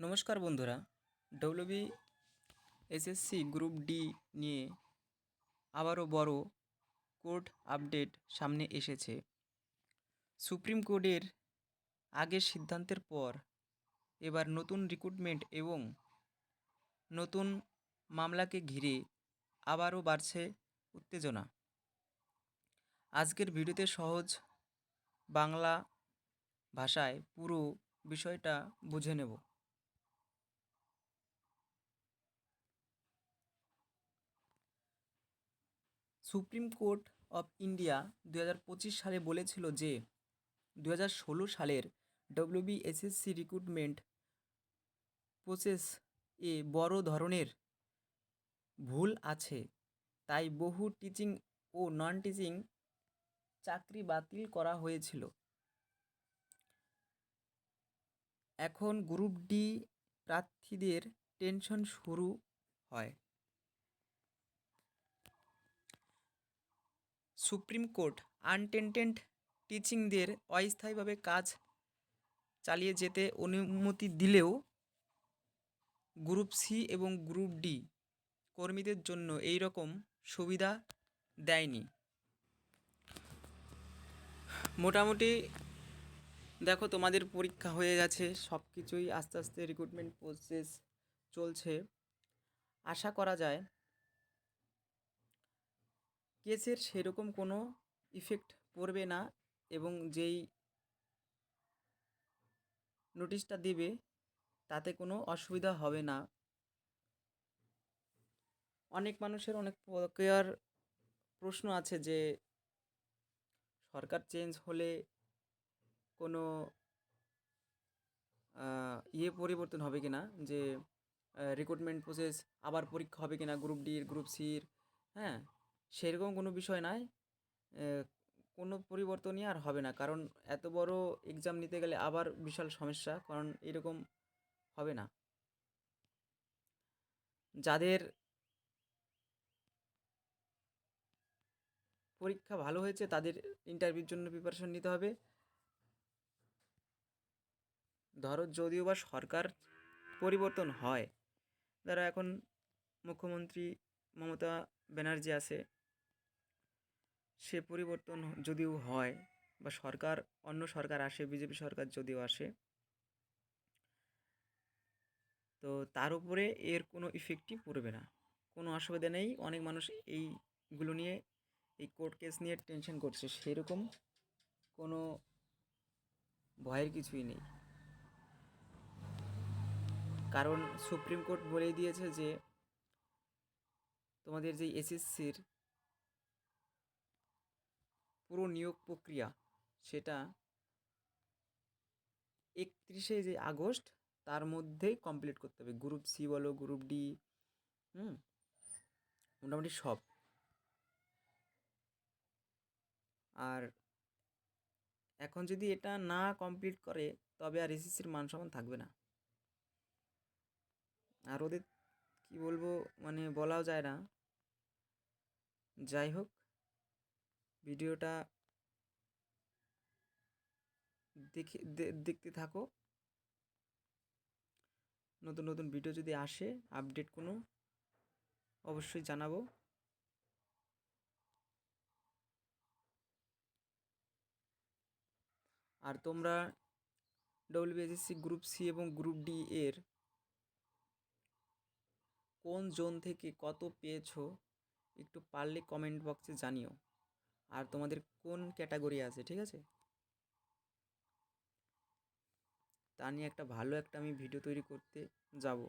নমস্কার বন্ধুরা, WB SSC group D নিয়ে আবারও বড় কোর্ট আপডেট সামনে এসেছে। সুপ্রিম কোর্টের আগের সিদ্ধান্তের পর এবার নতুন রিক্রুটমেন্ট এবং নতুন মামলাকে ঘিরে আবারও বাড়ছে উত্তেজনা। আজকের ভিডিওতে সহজ বাংলা ভাষায় পুরো বিষয়টা বুঝে নেব। সুপ্রিম কোর্ট অফ ইন্ডিয়া 2025 সালে বলেছিল যে 2016 সালের ডব্লিউবিএসএসসি রিক্রুটমেন্ট প্রসেস এ বড় ধরনের ভুল আছে, তাই বহু টিচিং ও নন টিচিং চাকরি বাতিল করা হয়েছিল। এখন গ্রুপ ডি প্রার্থীদের টেনশন শুরু হয়। সুপ্রিম কোর্ট আনটেন্টেড টিচিংদের অস্থায়ীভাবে কাজ চালিয়ে যেতে অনুমতি দিলেও গ্রুপ সি এবং গ্রুপ ডি কর্মীদের জন্য এই রকম সুবিধা দেয়নি। মোটামুটি দেখো, তোমাদের পরীক্ষা হয়ে গেছে, সব কিছুই আস্তে আস্তে রিক্রুটমেন্ট প্রসেস চলছে। আশা করা যায় কেসের সেরকম কোনো ইফেক্ট পড়বে না এবং যেই নোটিশটা দেবে তাতে কোনো অসুবিধা হবে না। অনেক মানুষের অনেক প্রকার প্রশ্ন আছে যে সরকার চেঞ্জ হলে কোনো পরিবর্তন হবে কি না, যে রিক্রুটমেন্ট প্রসেস আবার পরীক্ষা হবে কি না গ্রুপ ডির গ্রুপ সির। হ্যাঁ, সেরকম কোনো বিষয় নয়, কোনো পরিবর্তনই আর হবে না, কারণ এত বড় এক্সাম নিতে গেলে আবার বিশাল সমস্যা, কারণ এরকম হবে না। যাদের পরীক্ষা ভালো হয়েছে তাদের ইন্টারভিউর জন্য প্রিপারেশন নিতে হবে। ধরো যদিও বা সরকার পরিবর্তন হয়, যারা এখন মুখ্যমন্ত্রী মমতা ব্যানার্জি আছে, সে পরিবর্তন যদিও হয় বা সরকার অন্য সরকার আসে, বিজেপি সরকার যদিও আসে, তো তার উপরে এর কোনো ইফেক্টই পড়বে না, কোনো অসুবিধা নেই। অনেক মানুষ এইগুলো নিয়ে, এই কোর্ট কেস নিয়ে টেনশন করছে, সেরকম কোনো ভয়ের কিছুই নেই, কারণ সুপ্রিম কোর্ট বলেই দিয়েছে যে তোমাদের যে এসএসসির পুরো নিয়োগ প্রক্রিয়া সেটা 31শে যে আগস্ট তার মধ্যেই কমপ্লিট করতে হবে। গ্রুপ সি বলো, গ্রুপ ডি, মোটামুটি সব। আর এখন যদি এটা না কমপ্লিট করে তবে আর এসএসসির মান সম্মান থাকবে না। আর ওদের কি বলবো, মানে বলাও যায় না। যাই হোক, ভিডিওটা দেখতে থাকো। নতুন নতুন ভিডিও যদি আসে, আপডেট কোনো, অবশ্যই জানাবো। আর তোমরা ডব্লিউবিএসএসসি গ্রুপ সি এবং গ্রুপ ডি এর কোন জোন থেকে কত পেয়েছো একটু পারলে কমেন্ট বক্সে জানিও, আর তোমাদের কোন ক্যাটাগরি আছে, ঠিক আছে? তা নিয়ে একটা ভালো একটা আমি ভিডিও তৈরি করতে যাব।